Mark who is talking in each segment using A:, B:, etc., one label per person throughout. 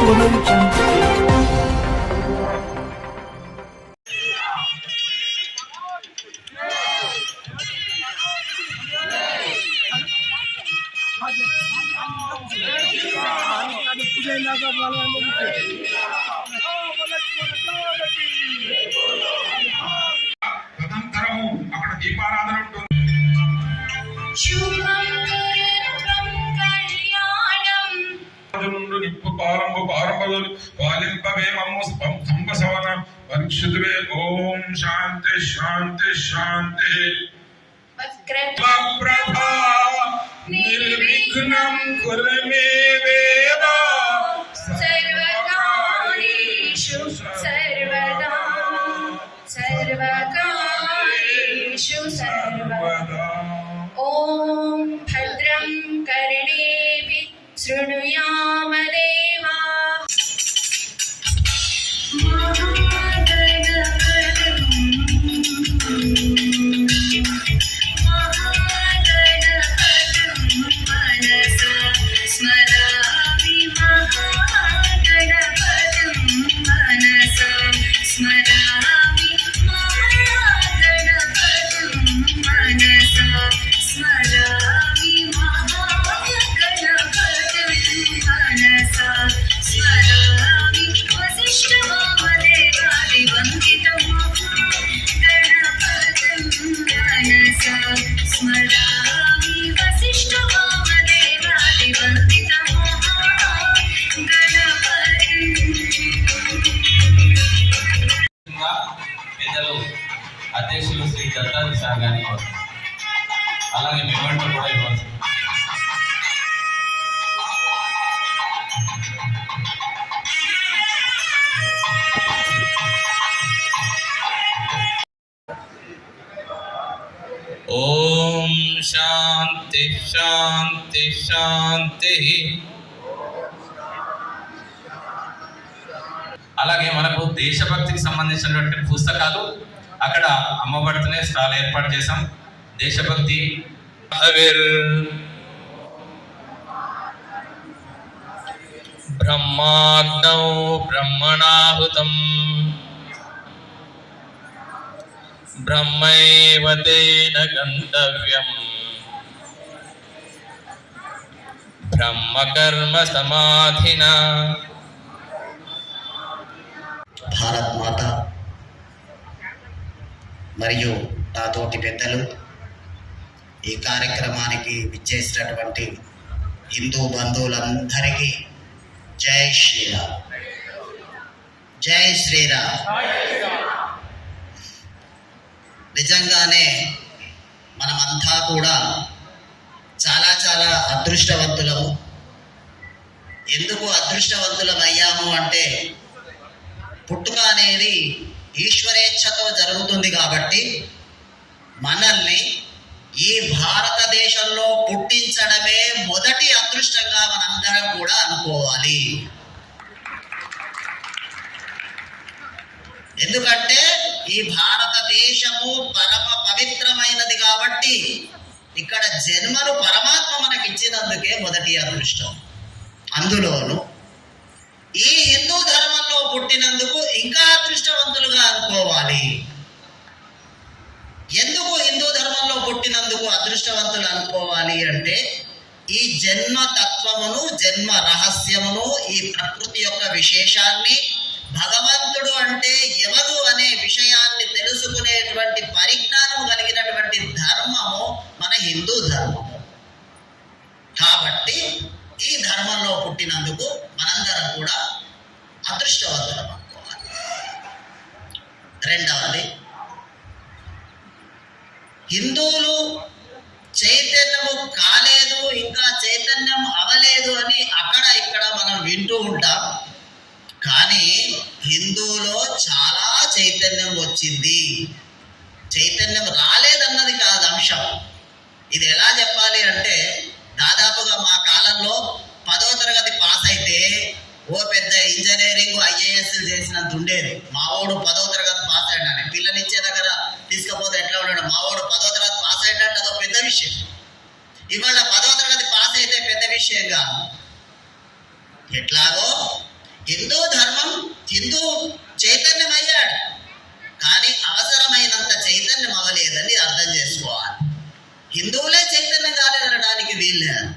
A: తదనంతరము అక్కడ దీపారాధన ఉంటుంది. నిప్పు పారంభ పాలింపవే మమ్ము సంపసవన పరిక్షుతువే. ఓం శాంతి శాంతి శాంతి. ప్రభా నిర్విఘ్నం కురు మే దేవ
B: సర్వకార్యేషు సర్వదా సర్వకార్యేషు సర్వదా. ఓం భద్రం కర్ణేభిః శృణుయామ దేవా.
C: పెద్దలు అధ్యక్షులు శ్రీ దత్తాత్రేయ సార్ గారిని అలాగే మెమెంటో కూడా ఇవ్వచ్చు. ఓం శాంతి శాంతి శాంతి. అలాగే మనకు దేశభక్తికి సంబంధించినటువంటి పుస్తకాలు అక్కడ అమ్మబడుతున్నాయి. స్టాల్ ఏర్పాటు చేశాం. దేశభక్తి బ్రహ్మాగ్నౌ బ్రహ్మణాహుతం బ్రహ్మైవ తేన గంతవ్యం బ్రహ్మకర్మ సమాధినా.
D: భారత్ మాత మరియు నాతోటి పెద్దలు, ఈ కార్యక్రమానికి విచ్చేసినటువంటి హిందూ బంధువులందరికీ జై శ్రీరామ్, జై శ్రీరామ్. నిజంగానే మనమంతా కూడా చాలా చాలా అదృష్టవంతులము. ఎందుకు అదృష్టవంతులం అయ్యాము అంటే పుట్టుక అనేది ఈశ్వరేచ్ఛతో జరుగుతుంది కాబట్టి మనల్ని ఈ భారతదేశంలో పుట్టించడమే మొదటి అదృష్టంగా మనందరం కూడా అనుకోవాలి. ఎందుకంటే ఈ భారతదేశము పరమ పవిత్రమైనది కాబట్టి ఇక్కడ జన్మను పరమాత్మ మనకిచ్చినందుకే మొదటి అదృష్టం. అందులోను ఈ హిందూ ధర్మంలో పుట్టినందుకు ఇంకా అదృష్టవంతులుగా అనుకోవాలి. ఎందుకు హిందూ ధర్మంలో పుట్టినందుకు అదృష్టవంతులు అనుకోవాలి అంటే ఈ జన్మ తత్వమును, జన్మ రహస్యమును, ఈ ప్రకృతి యొక్క విశేషాన్ని, భగవంతుడు అంటే ఎవరు అనే విషయాన్ని తెలుసుకునేటువంటి పరిజ్ఞానం కలిగినటువంటి ధర్మము మన హిందూ ధర్మము. కాబట్టి ఈ ధర్మంలో పుట్టినందుకు మనందరం కూడా అదృష్టవంతులం అనుకోవాలి. రెండవది, హిందువులు చైతన్యము కాలేదు, ఇంకా చైతన్యం అవలేదు అని అక్కడ ఇక్కడ మనం వింటూ ఉంటాం. కానీ హిందువులో చాలా చైతన్యం వచ్చింది. చైతన్యం రాలేదన్నది కాదు అంశం. ఇది ఎలా చెప్పాలి అంటే దాదాపుగా మా కాలంలో 10వ తరగతి పాస్ అయితే ఓ పెద్ద ఇంజనీరింగ్ ఐఏఎస్ చేసినంత ఉండేది. మావోడు 10వ తరగతి పాస్ అయ్యాడని పిల్లనిచ్చే దగ్గర తీసుకపోతే ఎట్లా ఉన్నాడు, మావోడు 10వ తరగతి పాస్ అయ్యాడంటే అదో పెద్ద విషయం. ఇవాళ 10వ తరగతి పాస్ అయితే పెద్ద విషయం కాదు. ఎట్లాగో హిందూ ధర్మం, హిందూ చైతన్యం అయ్యాడు, కానీ అవసరమైనంత చైతన్యం అవ్వలేదని అర్థం చేసుకోవాలి. హిందువులే చైతన్యం కాలేదనడానికి వీల్లేదు.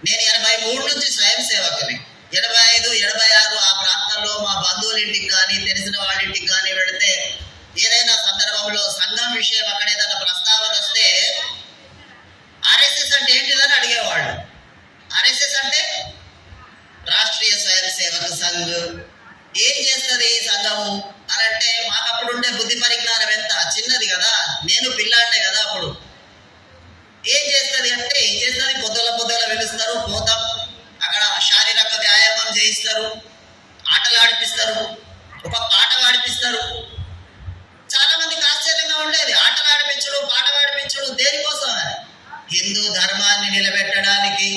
D: నేను 83 నుంచి స్వయం సేవకుని. 85, 76 ఆ ప్రాంతంలో మా బంధువుల ఇంటికి కానీ తెలిసిన వాళ్ళ ఇంటికి కానీ వెళితే ఏదైనా సందర్భంలో సంఘం విషయం అక్కడ ఏదైనా ప్రస్తావన వస్తే ఆర్ఎస్ఎస్ అంటే ఏంటిదని అడిగేవాళ్ళు. ఆర్ఎస్ఎస్ అంటే రాష్ట్రీయ స్వయం సేవక సంఘ్. ఏం చేస్తుంది ఈ సంఘము అని అంటే మాకు అప్పుడు ఉండే బుద్ధి పరిజ్ఞానం ఎంత చిన్నది కదా, నేను పిల్లాడినే కదా అప్పుడు. ఏం చేస్తుంది అంటే ఏం చేస్తుంది, పొద్దుల పిలుస్తారు, పోతాం, అక్కడ శారీరక వ్యాయామం చేయిస్తారు, ఆటలు ఆడిపిస్తారు, ఒక పాట పాడిపిస్తారు. చాలా మందికి ఆశ్చర్యంగా ఉండేది, ఆటలు ఆడిపించడు, పాట పాడిపించడు దేనికోసం? హిందూ ధర్మాన్ని నిలబెట్టడానికి.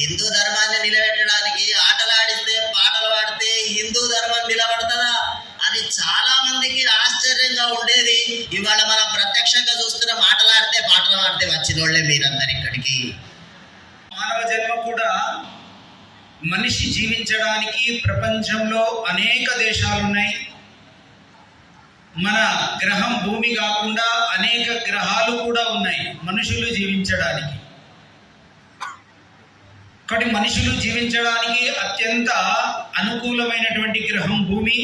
D: హిందూ ధర్మాన్ని నిలబెట్టడానికి ఆటలు ఆడిస్తే పాటలు పాడితే హిందూ ధర్మం నిలబడుతుందా అని చాలా మందికి ఆశ్చర్యంగా ఉండేది. ఇవాళ మనం ప్రత్యక్షంగా చూస్తున్న మాటలాడితే పాటలు పాడితే వచ్చినోళ్లే మీరందరు ఇక్కడికి.
E: మానవ జన్మ కూడా మనిషి జీవించడానికి ప్రపంచంలో అనేక దేశాలు ఉన్నాయి. మన గ్రహం భూమి కాకుండా అనేక గ్రహాలు కూడా ఉన్నాయి మనుషులు జీవించడానికి. కాబట్టి మనుషులు జీవించడానికి అత్యంత అనుకూలమైనటువంటి గ్రహం భూమి.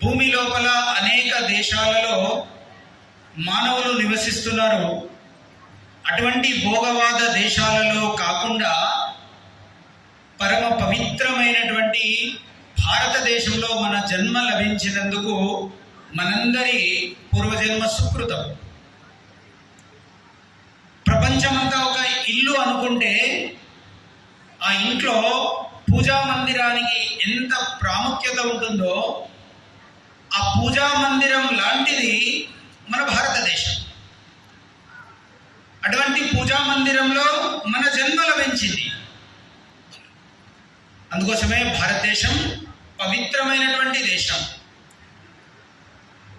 E: భూమి లోపల అనేక దేశాలలో మానవులు నివసిస్తున్నారు. అటువంటి భోగవాద దేశాలలో కాకుండా పరమ పవిత్రమైనటువంటి భారతదేశంలో మన జన్మ లభించినందుకు మనందరి పూర్వజన్మ సుకృతం. ప్రపంచమంతా ఒక ఇల్లు అనుకుంటే ఆ ఇంట్లో పూజా మందిరానికి ఎంత ప్రాముఖ్యత ఉంటుందో ఆ పూజా మందిరం లాంటిది మన భారతదేశం. అటువంటి పూజా మందిరంలో మన జన్మ లభించింది. అందుకోసమే భారతదేశం పవిత్రమైనటువంటి దేశం.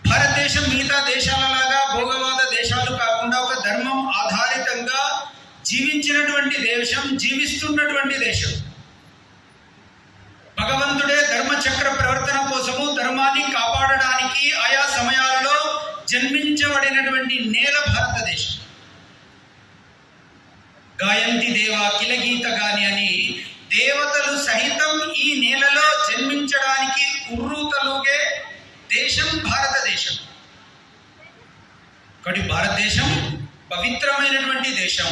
E: భారతదేశం మిగతా దేశాలలాగా భోగవాద దేశాలు కాకుండా ఒక ధర్మం ఆధారితంగా జీవించినటువంటి దేశం, జీవిస్తున్నటువంటి దేశం. భగవంతుడే ధర్మచక్ర ప్రవర్తన కోసము ధర్మాన్ని కాపాడడానికి ఆయా సమయాలలో జన్మించబడినటువంటి నేల భారతదేశం. గాయంతి దేవ కిలగీత గాని అని దేవతలు సహితం ఈ నేలలో జన్మించడానికి ఉర్రూతలుగే దేశం భారతదేశం. కాబట్టి భారతదేశం పవిత్రమైనటువంటి దేశం.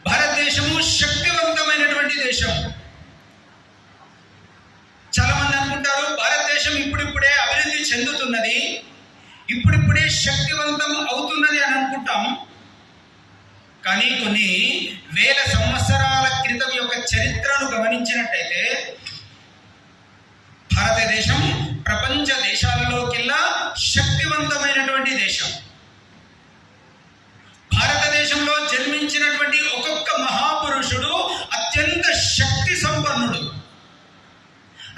E: భారతదేశము శక్తివంతమైనటువంటి దేశం. చాలా మంది అనుకుంటారు భారతదేశం ఇప్పుడిప్పుడే అభివృద్ధి చెందుతున్నది, ఇప్పుడిప్పుడే శక్తివంతం అవుతున్నది అని అనుకుంటాం. కానీ కొన్ని వేల సంవత్సరాల క్రితం యొక్క చరిత్రను గమనించినట్టయితే భారతదేశం ప్రపంచ దేశాలలోకెల్లా శక్తివంతమైనటువంటి దేశం. భారతదేశంలో జన్మించినటువంటి ఒక్కొక్క మహాపురుషుడు అత్యంత శక్తి సంపన్నుడు.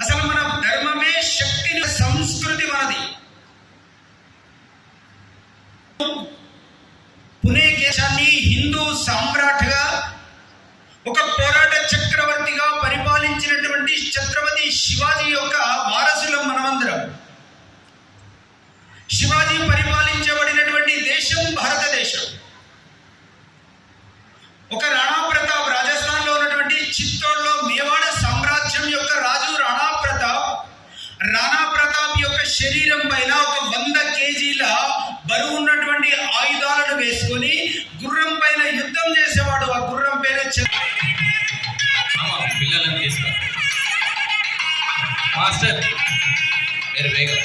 E: అసలు మన ధర్మమే శక్తిని, సంస్కృతి మనది. పునే దేశాన్ని హిందూ సామ్రాట్గా, ఒక పోరాట చక్రవర్తిగా పరిపాలించినటువంటి ఛత్రపతి శివాజీ యొక్క వారసులం మనమందరం. శివాజీ పరిపాలించబడినటువంటి దేశం భారతదేశం. ఒక రాణా ప్రతాప్, రాజస్థాన్లో ఉన్నటువంటి చిత్తోడ్లో మేవాడ సామ్రాజ్యం యొక్క రాజు రాణా ప్రతాప్ యొక్క శరీరం పైన ఒక 100 కేజీల బరువు ఉన్నటువంటి ఆయుధాలను వేసుకొని గుర్రం పైన యుద్ధం చేసేవాడు. ఆ గుర్రం పేరు
C: పిల్లలను తీసుకో మాస్టర్, మీరు వేగం